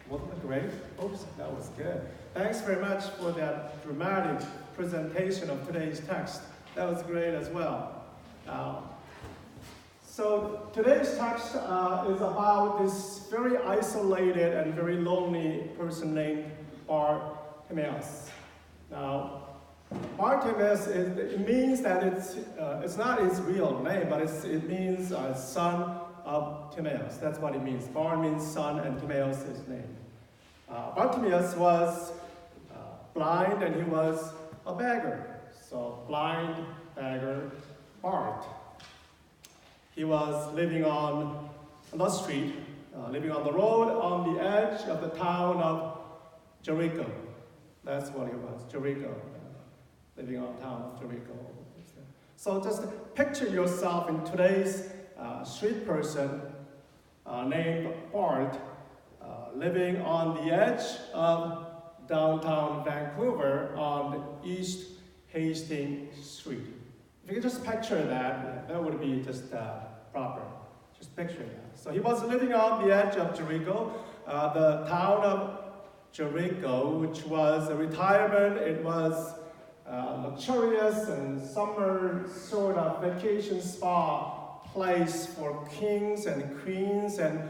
Wasn't it great? Oops, that was good. Thanks very much for that dramatic presentation of today's text. That was great as well. So today's text is about this very isolated and very lonely person named Bartimaeus. Now, Bartimaeus, it means that it's not his real name, but it means son of Timaeus. That's what it means. Bar means son, and Timaeus is his name. Bartimaeus was blind, and he was a beggar. So blind, beggar, Bart. He was living on the street, living on the road on the edge of the town of Jericho. That's what he was, Jericho. Living on town of Jericho. So just picture yourself in today's street person named Bart, living on the edge of downtown Vancouver on East Hastings Street. If you could just picture that, that would be just proper. Just picture that. So he was living on the edge of Jericho, the town of Jericho, which was a retirement. It was luxurious and summer sort of vacation spa place for kings and queens and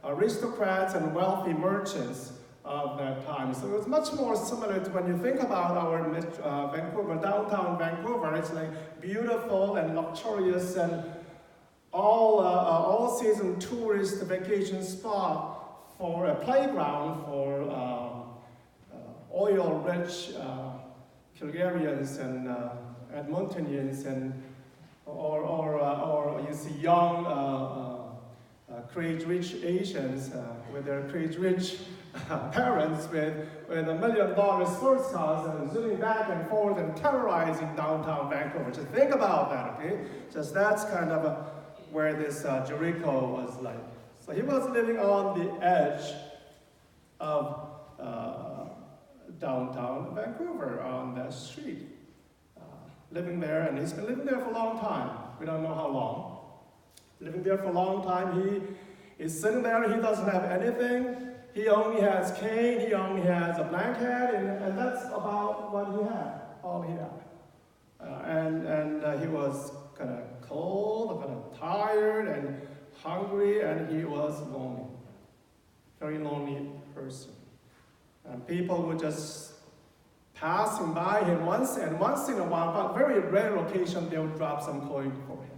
aristocrats and wealthy merchants of that time. So it was much more similar to when you think about our Vancouver, downtown Vancouver. It's like beautiful and luxurious and all season tourist vacation spa for a playground for oil-rich Calgarians and Edmontonians and or you see young crazy-rich Asians with their crazy-rich parents with $1 million sports cars and zooming back and forth and terrorizing downtown Vancouver. Just think about that, okay? Just that's kind of where this Jericho was like. So he was living on the edge of downtown Vancouver on that street. Living there, and he's been living there for a long time. We don't know how long. Living there for a long time. He is sitting there, he doesn't have anything. He only has cane, he only has a blanket, and that's about what he had, all he had. And he was kind of cold, kind of tired, and hungry, and he was lonely. Very lonely person. And people would just passing by him once in a while, but very rare occasion they would drop some coin for him.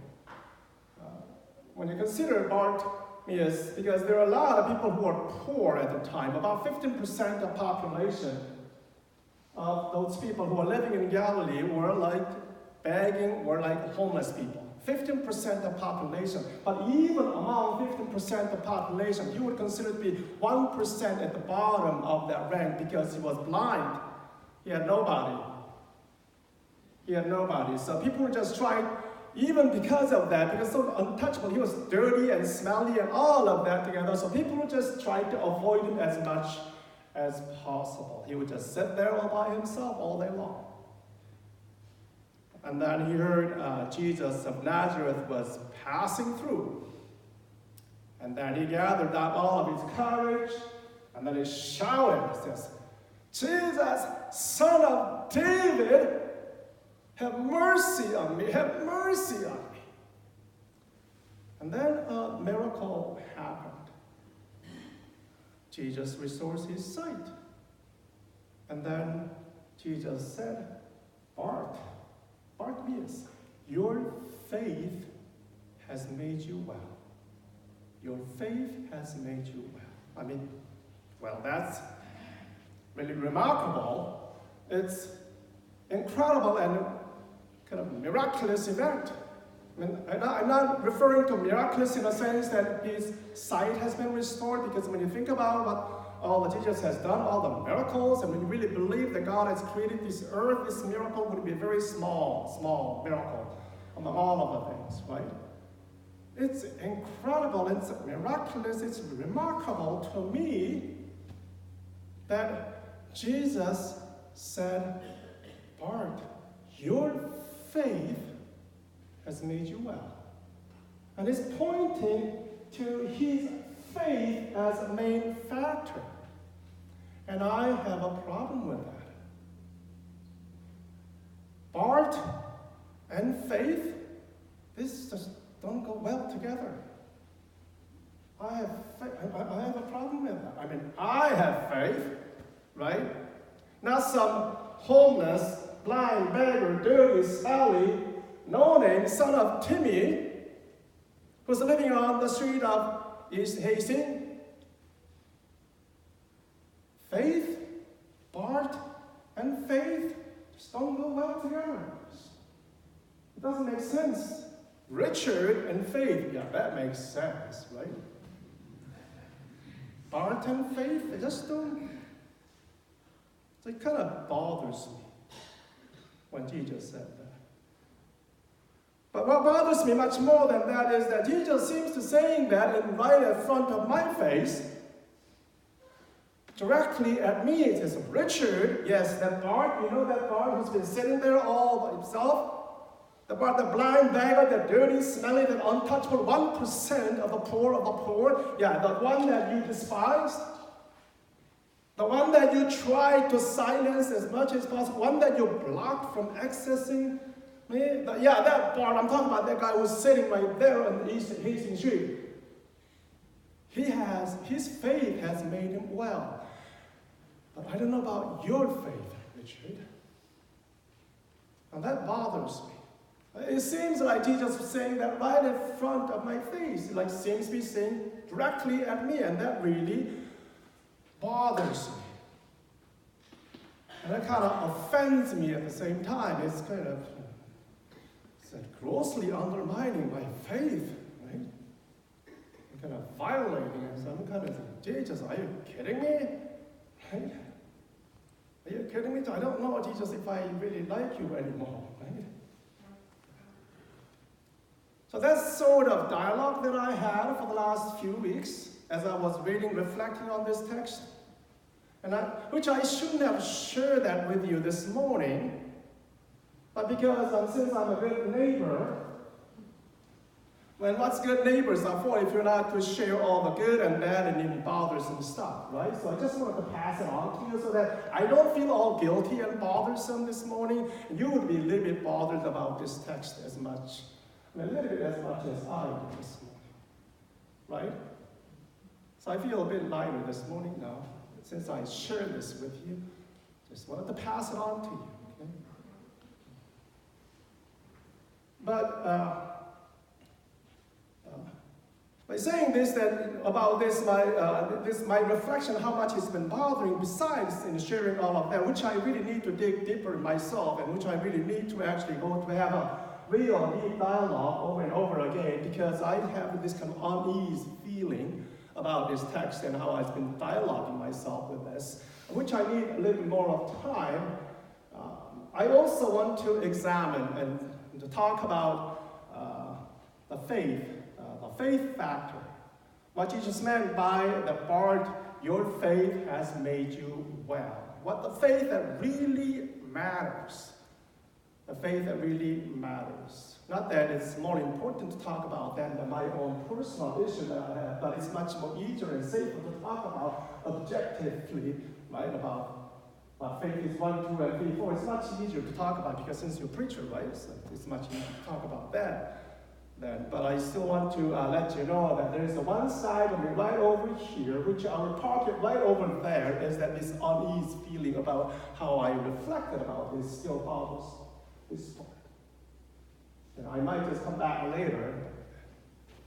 When you consider Bartimaeus, because there are a lot of people who are poor at the time, about 15% of population of those people who are living in Galilee were like begging, were like homeless people. 15% of population, but even among 15% of population, you would consider to be 1% at the bottom of that rank because he was blind. He had nobody. He had nobody. So people would just try, even because of that, because so untouchable, he was dirty and smelly and all of that together. So people would just try to avoid him as much as possible. He would just sit there all by himself all day long. And then he heard Jesus of Nazareth was passing through. And then he gathered up all of his courage, and then he shouted, he says, "Jesus, Son of David, have mercy on me, have mercy on me." And then a miracle happened. Jesus restores his sight. And then Jesus said, Bartimaeus, your faith has made you well. Your faith has made you well. I mean, well, that's really remarkable. It's incredible and kind of miraculous event. I mean, I'm not referring to miraculous in the sense that his sight has been restored, because when you think about what all that Jesus has done, all the miracles, and when you really believe that God has created this earth, this miracle would be a very small miracle among all of the things, right? It's incredible, it's miraculous, it's remarkable to me that Jesus said, Bart, your faith has made you well. And it's pointing to his faith as a main factor. And I have a problem with that. Bart and faith, this just don't go well together. I have a problem with that. I mean, I have faith, right? Not some homeless, blind, beggar, dirty, smelly, no-name son of Timmy who's living on the street of East Hastings. Faith, Bart, and faith just don't go well together. It doesn't make sense. Richard and faith, yeah, that makes sense, right? Bart and faith, they just don't. It kind of bothers me when Jesus said that. But what bothers me much more than that is that Jesus seems to saying that and right in front of my face, directly at me. It says, Richard, yes, that Bart, you know that Bart who's been sitting there all by himself? The Bart, the blind beggar, the dirty, smelly, the untouchable 1% of the poor, yeah, the one that you despised, the one that you try to silence as much as possible, one that you blocked from accessing me. Yeah, that Bart, I'm talking about that guy who's sitting right there on the East Hastings Street. His faith has made him well. But I don't know about your faith, Richard. Now that bothers me. It seems like Jesus was saying that right in front of my face. It like seems to be saying directly at me, and that really bothers me. And that kind of offends me at the same time. It's kind of grossly undermining my faith, right? Kind of violating it. So I'm kind of saying, Jesus, are you kidding me? Right? Are you kidding me? I don't know, Jesus, if I really like you anymore, right? So that's sort of dialogue that I had for the last few weeks as I was reading, reflecting on this text, which I shouldn't have shared that with you this morning, but because since I'm a good neighbor, what's good neighbors are for if you're not to share all the good and bad and even bothersome stuff, right? So I just wanted to pass it on to you so that I don't feel all guilty and bothersome this morning, and you would be a little bit bothered about this text as much. A little bit as much as I do this morning, right? So I feel a bit lighter this morning now, since I shared this with you. Just wanted to pass it on to you, okay? But by saying this, about this, my reflection, how much it's been bothering, besides in sharing all of that, which I really need to dig deeper myself, and which I really need to actually go to have a real deep dialogue over and over again, because I have this kind of unease feeling about this text and how I've been dialoguing myself with this, which I need a little bit more of time. I also want to examine and to talk about the faith factor. What Jesus meant by the part, your faith has made you well. What the faith that really matters. The faith that really matters. Not that it's more important to talk about than my own personal issue that I have, but it's much more easier and safer to talk about objectively, right? About faith is 1, 2, and 3, 4. It's much easier to talk about because since you're a preacher, right? So it's much easier to talk about that. But I still want to let you know that there is one side of me right over here, which I will park it right over there, is that this unease feeling about how I reflected about this still bothers this part. And I might just come back later.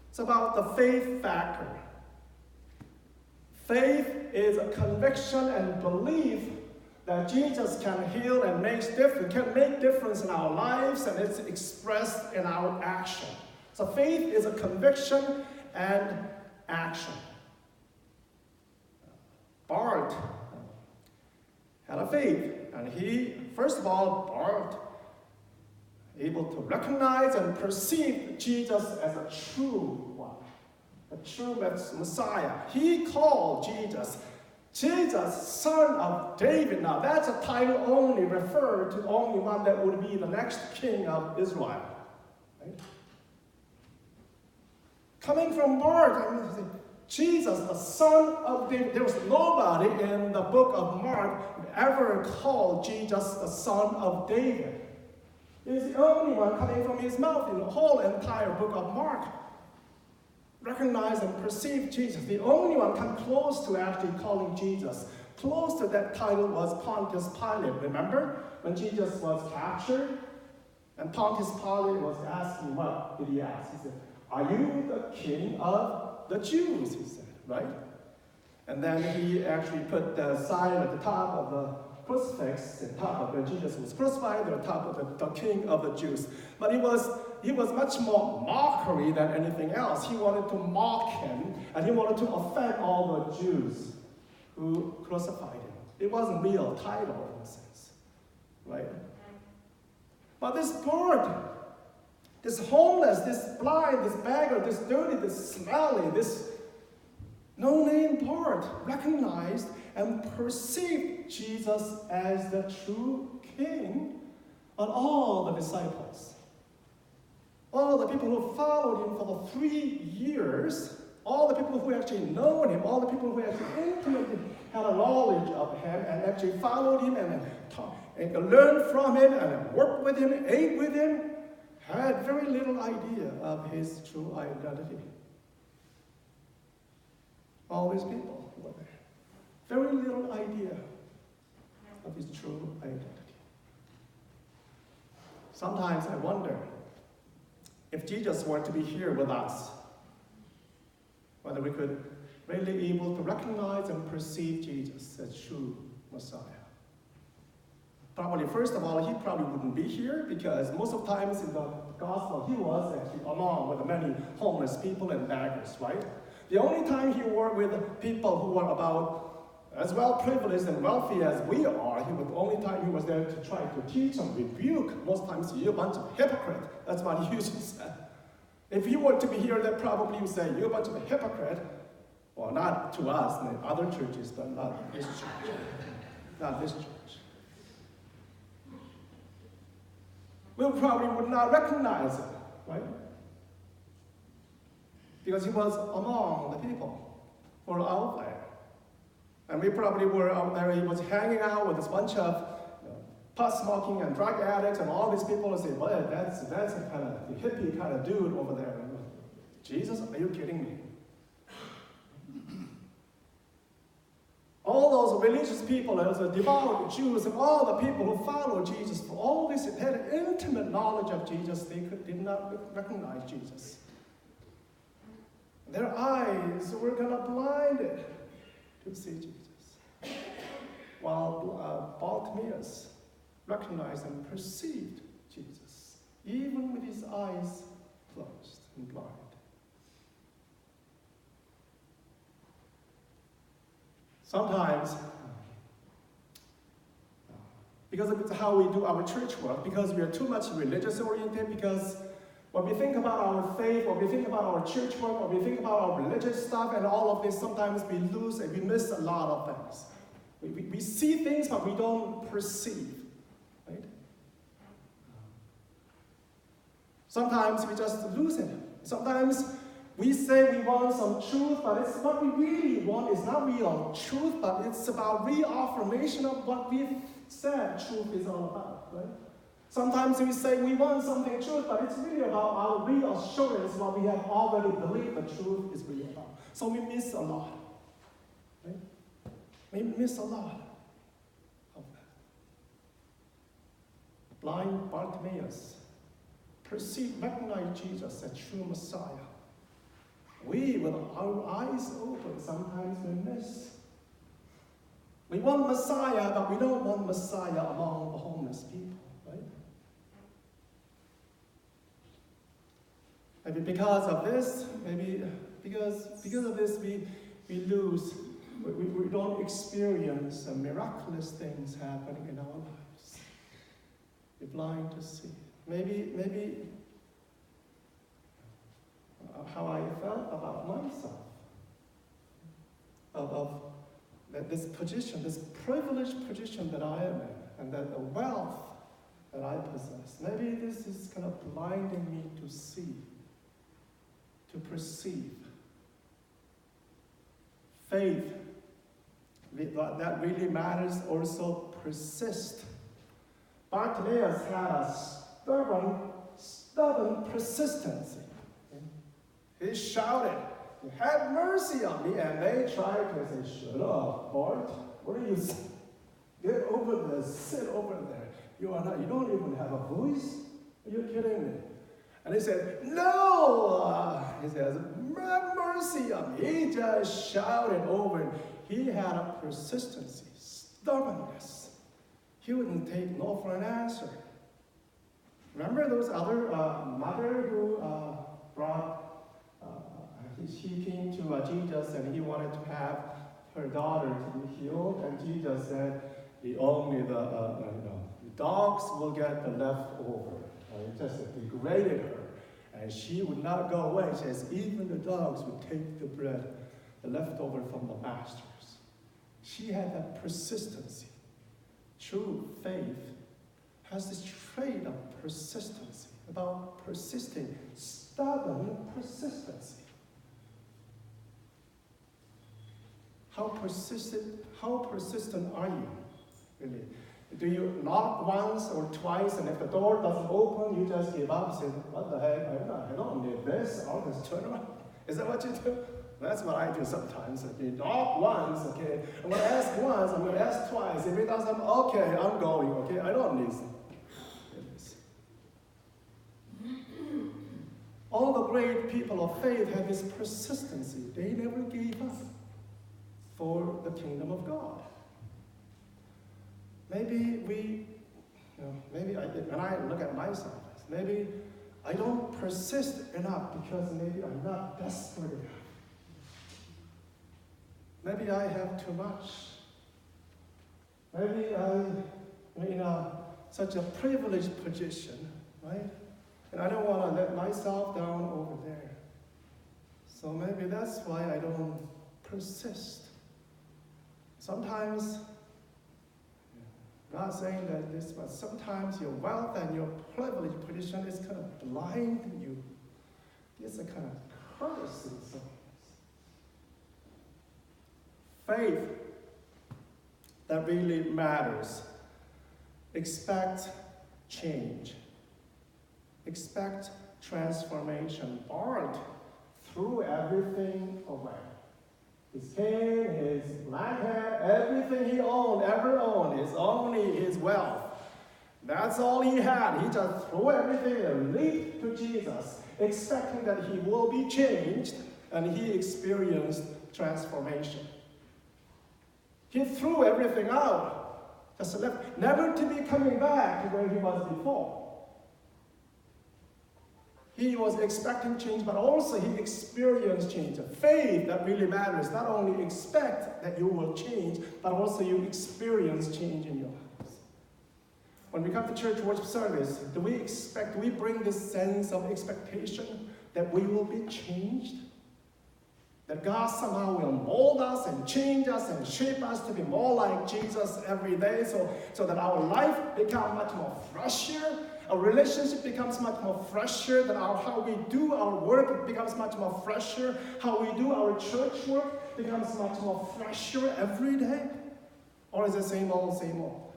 It's about the faith factor. Faith is a conviction and belief that Jesus can heal and can make difference in our lives, and it's expressed in our action. So faith is a conviction and action. Bart had a faith, and first of all, Bart able to recognize and perceive Jesus as a true one, a true Messiah. He called Jesus, son of David. Now that's a title only referred to only one that would be the next king of Israel. Right? Coming from Bart, Jesus, the son of David. There was nobody in the book of Mark ever called Jesus the son of David. He's the only one coming from his mouth in the whole entire book of Mark. Recognize and perceive Jesus. The only one come close to actually calling Jesus. Close to that title was Pontius Pilate. Remember when Jesus was captured? And Pontius Pilate was asking, what did he ask? He said, "Are you the king of the Jews?" he said, right? And then he actually put the sign at the top of the crucifix, at the top of when Jesus was crucified, at the top of the king of the Jews. But he was much more mockery than anything else. He wanted to mock him, and he wanted to offend all the Jews who crucified him. It wasn't a real title in a sense, right? But this Bart, this homeless, this blind, this beggar, this dirty, this smelly, this no-name Bart recognized and perceived Jesus as the true king of all the disciples. All the people who followed him for 3 years, all the people who actually known him, all the people who actually intimately had a knowledge of him and actually followed him and learned from him and worked with him, ate with him, had very little idea of his true identity. All these people were there. Very little idea of his true identity. Sometimes I wonder if Jesus were to be here with us, whether we could really be able to recognize and perceive Jesus as true Messiah. Probably, first of all, he probably wouldn't be here because most of the times in the gospel, he was actually along with many homeless people and beggars, right? The only time he worked with people who were about as well privileged and wealthy as we are, the only time he was there to try to teach and rebuke. Most times, you're a bunch of hypocrites. That's what he usually said. If he were to be here, then probably would say, "You're a bunch of hypocrites." Well, not to us, in other churches, but not this church. Not this church. We probably would not recognize him, right? Because he was among the people who were out there. And we probably were out there, he was hanging out with this bunch of pot smoking and drug addicts and all these people and say, "Well, that's a kind of the hippie kind of dude over there." And Jesus, are you kidding me? All those religious people, those devout Jews, and all the people who followed Jesus, for all this had an intimate knowledge of Jesus, they did not recognize Jesus. Their eyes were kind of blinded to see Jesus. While Bartimaeus recognized and perceived Jesus, even with his eyes closed and blind. Sometimes, because of how we do our church work, because we are too much religious oriented, because when we think about our faith, when we think about our church work, when we think about our religious stuff and all of this, sometimes we lose and we miss a lot of things. We see things, but we don't perceive, right? Sometimes we just lose it. Sometimes we say we want some truth, but it's what we really want is not real truth, but it's about reaffirmation of what we've said truth is all about, right? Sometimes we say we want something truth, but it's really about our reassurance what we have already believed the truth is really about. So we miss a lot, right? We miss a lot of that. Blind Bartimaeus recognized Jesus as true Messiah. We, with our eyes open, sometimes we miss. We want Messiah, but we don't want Messiah among the homeless people, right? Maybe because of this, maybe because of this, we lose. We don't experience miraculous things happening in our lives. We're blind to see. Maybe how I felt about myself, of this position, this privileged position that I am in, and that the wealth that I possess. Maybe this is kind of blinding me to see, to perceive faith that really matters also persist. Bartimaeus had a stubborn persistency. He shouted, "Have mercy on me," and they tried to say, "Shut up, Bart. What are you saying? Get over there, sit over there. You don't even have a voice? Are you kidding me?" And he said, "No!" He says, "Have mercy on me." He just shouted over. He had a persistency, stubbornness. He wouldn't take no for an answer. Remember those other mother who brought, she came to Jesus and he wanted to have her daughter to be healed, and Jesus said, only the dogs will get the leftover. It just degraded her, and she would not go away. She says, even the dogs would take the bread, the leftover from the masters. She had that persistency. True faith has this trait of persistency, about persisting, stubborn persistency. How persistent are you, really? Do you knock once or twice, and if the door doesn't open, you just give up, say, "What the heck, I don't need this, I'll just turn around." Is that what you do? That's what I do sometimes. You knock once, okay? I'm going to ask once, I'm going to ask twice. If it doesn't, okay, I'm going, okay? I don't need this. All the great people of faith have this persistency. They never gave up for the kingdom of God. Maybe when I look at myself, maybe I don't persist enough because maybe I'm not desperate enough. Maybe I have too much. Maybe I'm in such a privileged position, right? And I don't want to let myself down over there. So maybe that's why I don't persist. Sometimes, not saying that this, but sometimes your wealth and your privileged position is kind of blinding you. It's a kind of curse in some ways. Faith that really matters. Expect change. Expect transformation. Bart threw everything away. His cane, his black hat, everything he ever owned, is only his wealth. That's all he had. He just threw everything and leaped to Jesus, expecting that he will be changed, and he experienced transformation. He threw everything out, just left, never to be coming back to where he was before. He was expecting change, but also he experienced change. A faith that really matters. Not only expect that you will change, but also you experience change in your lives. When we come to church worship service, do we bring this sense of expectation that we will be changed? That God somehow will mold us and change us and shape us to be more like Jesus every day, so that our life becomes much more fresher. Our relationship becomes much more fresher, that how we do our work becomes much more fresher, how we do our church work becomes much more fresher every day? Or is it same old, same old?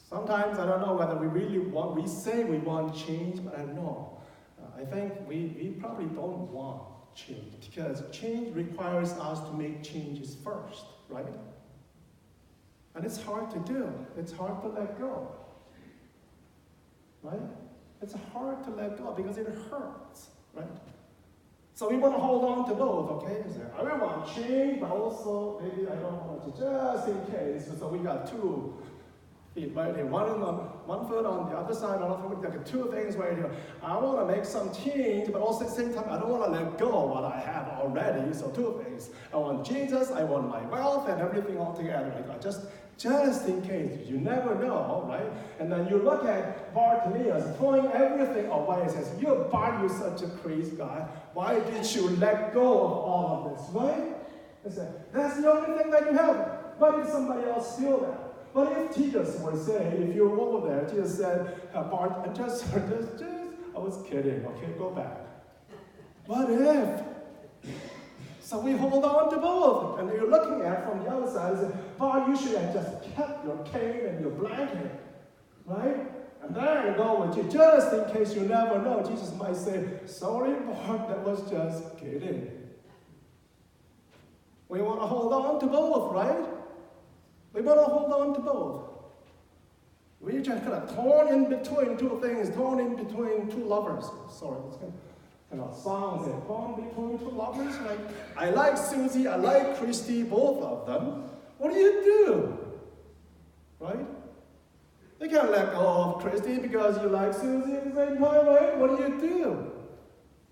Sometimes I don't know whether we say we want change, but I don't know. I think we probably don't want change, because change requires us to make changes first, right? And it's hard to do. It's hard to let go. Right? It's hard to let go because it hurts. Right? So we want to hold on to both, okay? I really want change, but also maybe I don't want to, just in case. So we got two feet right here. One foot on the other side, like two things right here. I want to make some change, but also at the same time, I don't want to let go of what I have already. So two things. I want Jesus, I want my wealth, and everything all together. Like just in case, you never know, right? And then you look at Bartimaeus throwing everything away and says, Bart, you're such a crazy guy. Why did you let go of all of this, right? I said, that's the only thing that you have. What if somebody else steal that? What if Jesus would say, if you're over there, Jesus said, Bart, just, I was kidding, okay, go back. What if So we hold on to both. And you're looking at from the other side and say, Bart, you should have just kept your cane and your blanket, right? And there you go with you, just in case you never know. Jesus might say, sorry, Bart, that was just kidding. We want to hold on to both, right? We want to hold on to both. We just kind of torn in between two things, torn in between two lovers. Sorry, it's kind of songs that torn between two lovers. Like, I like Susie, I like Christy, both of them. What do you do? Right? You can't let go of Christy because you like Susie at the same time, right? What do you do?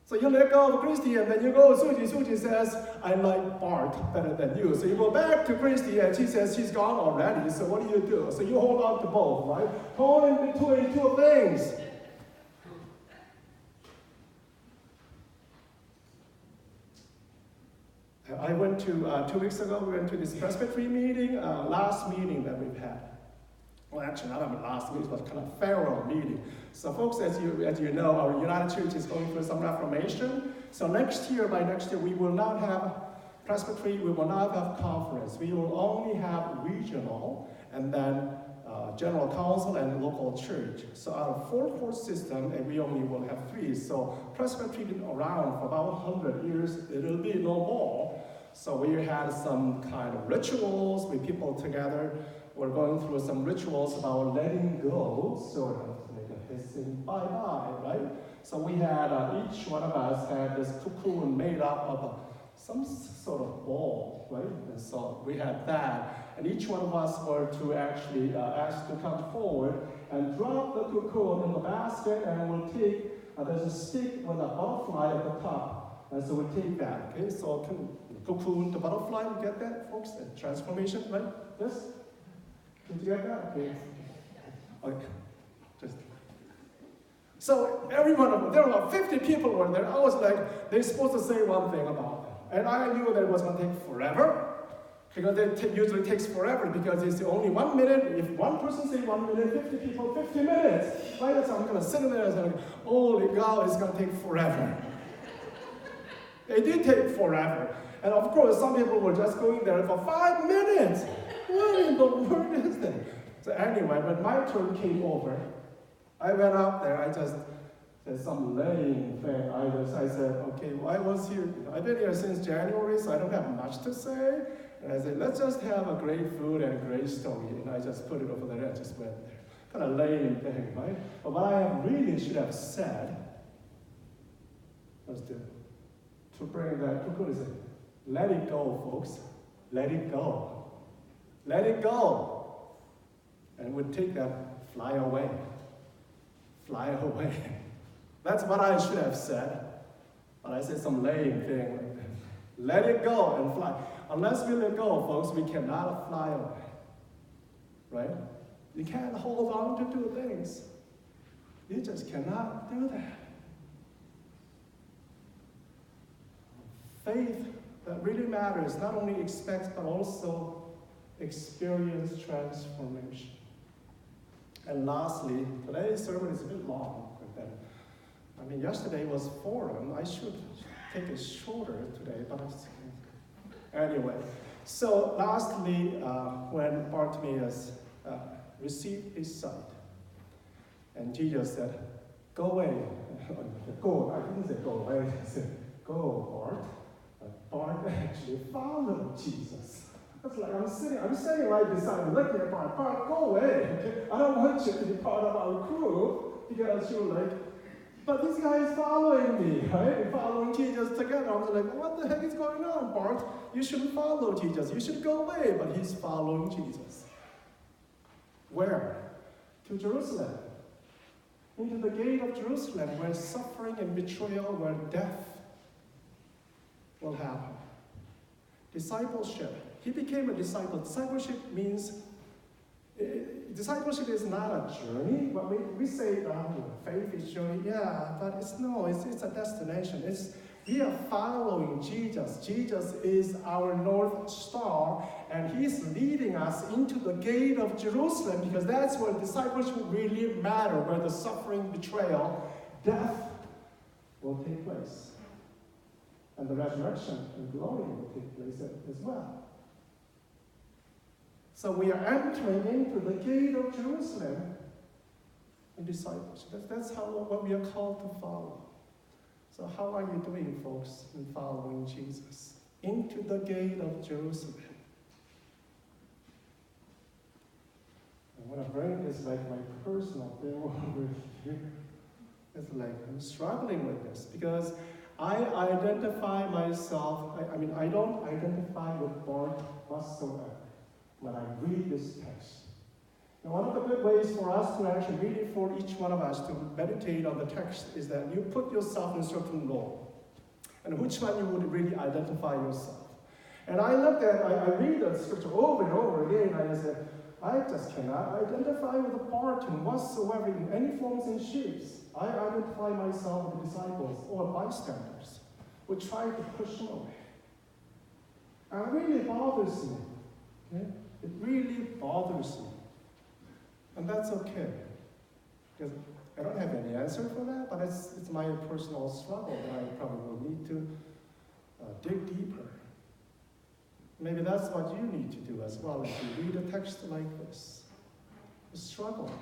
So you let go of Christy and then you go to Susie. Susie says, I like Bart better than you. So you go back to Christy and she says she's gone already. So what do? So you hold on to both, right? Torn in between two things. I went to, 2 weeks ago, we went to this presbytery meeting, last meeting that we've had. Well, actually, not last meeting, it was kind of farewell meeting. So folks, as you know, our United Church is going through some reformation. So by next year, we will not have presbytery, we will not have conference. We will only have regional, and then general council and local church. So out of 4 court system, and we only will have 3. So presbytery been around for about 100 years, it'll be no more. So we had some kind of rituals with people together. We're going through some rituals about letting go, sort of, to make a hissing bye-bye, right? So we had, each one of us had this cocoon made up of some sort of ball, right? And so we had that, and each one of us were to actually ask to come forward and drop the cocoon in the basket, and we'll take, there's a stick with a butterfly at the top, and so we take that, okay? So cocoon to butterfly, you get that, folks? The transformation, right? This? Did you get that? Okay. Okay. So every one of them, there were about 50 people were there. I was like, they're supposed to say one thing about them. And I knew that it was going to take forever, because it usually takes forever, because it's only 1 minute. If one person say 1 minute, 50 people, 50 minutes. Right? So I'm going to sit in there and say, holy cow, it's going to take forever. It did take forever. And of course, some people were just going there for 5 minutes. What in the world is that? So anyway, when my turn came over, I went up there, I just said some lame thing. I said, okay, well, I was here, I've been here since January, so I don't have much to say. And I said, let's just have a great food and a great story. And I just put it over there and just went there. Kind of lame thing, right? But what I really should have said was to bring that, let it go, folks. Let it go. Let it go. And it would take that, fly away. Fly away. That's what I should have said. But I said some lame thing like that. Let it go and fly. Unless we let go, folks, we cannot fly away. Right? You can't hold on to 2 things. You just cannot do that. Faith that really matters, not only expects, but also experience transformation. And lastly, today's sermon is a bit long. I mean, yesterday was forum. I should take it shorter today, but anyway. So lastly, when Bartimaeus received his sight, and Jesus said, go away. Go, I didn't say go away, I said, go, Bart. Bart actually followed Jesus. That's like, I'm sitting right beside him, looking at Bart. Bart, go away. I don't want you to be part of our crew, because you're like, but this guy is following me, right? We're following Jesus together. I was like, what the heck is going on, Bart? You shouldn't follow Jesus. You should go away. But he's following Jesus. Where? To Jerusalem. Into the gate of Jerusalem, where suffering and betrayal, where death will happen. Discipleship. He became a disciple. Discipleship means, discipleship is not a journey. But we say, faith is journey. Yeah, but it's a destination. We are following Jesus. Jesus is our North Star, and he's leading us into the gate of Jerusalem, because that's where discipleship really matter, where the suffering, betrayal, death will take place. and the resurrection and glory will take place as well. So we are entering into the gate of Jerusalem in discipleship. That's what we are called to follow. So how are you doing, folks, in following Jesus? Into the gate of Jerusalem. And what I'm bringing is like my personal thing over here. It's like I'm struggling with this because I identify myself, I don't identify with Bart whatsoever when I read this text. Now, one of the good ways for us to actually read it, for each one of us to meditate on the text, is that you put yourself in a certain role, and which one you would really identify yourself. And I read the scripture over and over again, and I said, I just cannot identify with the Bartimaeus whatsoever in any forms and shapes. I identify myself with the disciples or bystanders who try to push him away. And it really bothers me. Okay? It really bothers me. And that's okay. Because I don't have any answer for that, but it's my personal struggle that I probably will need to dig deeper. Maybe that's what you need to do as well if you read a text like this. Struggle.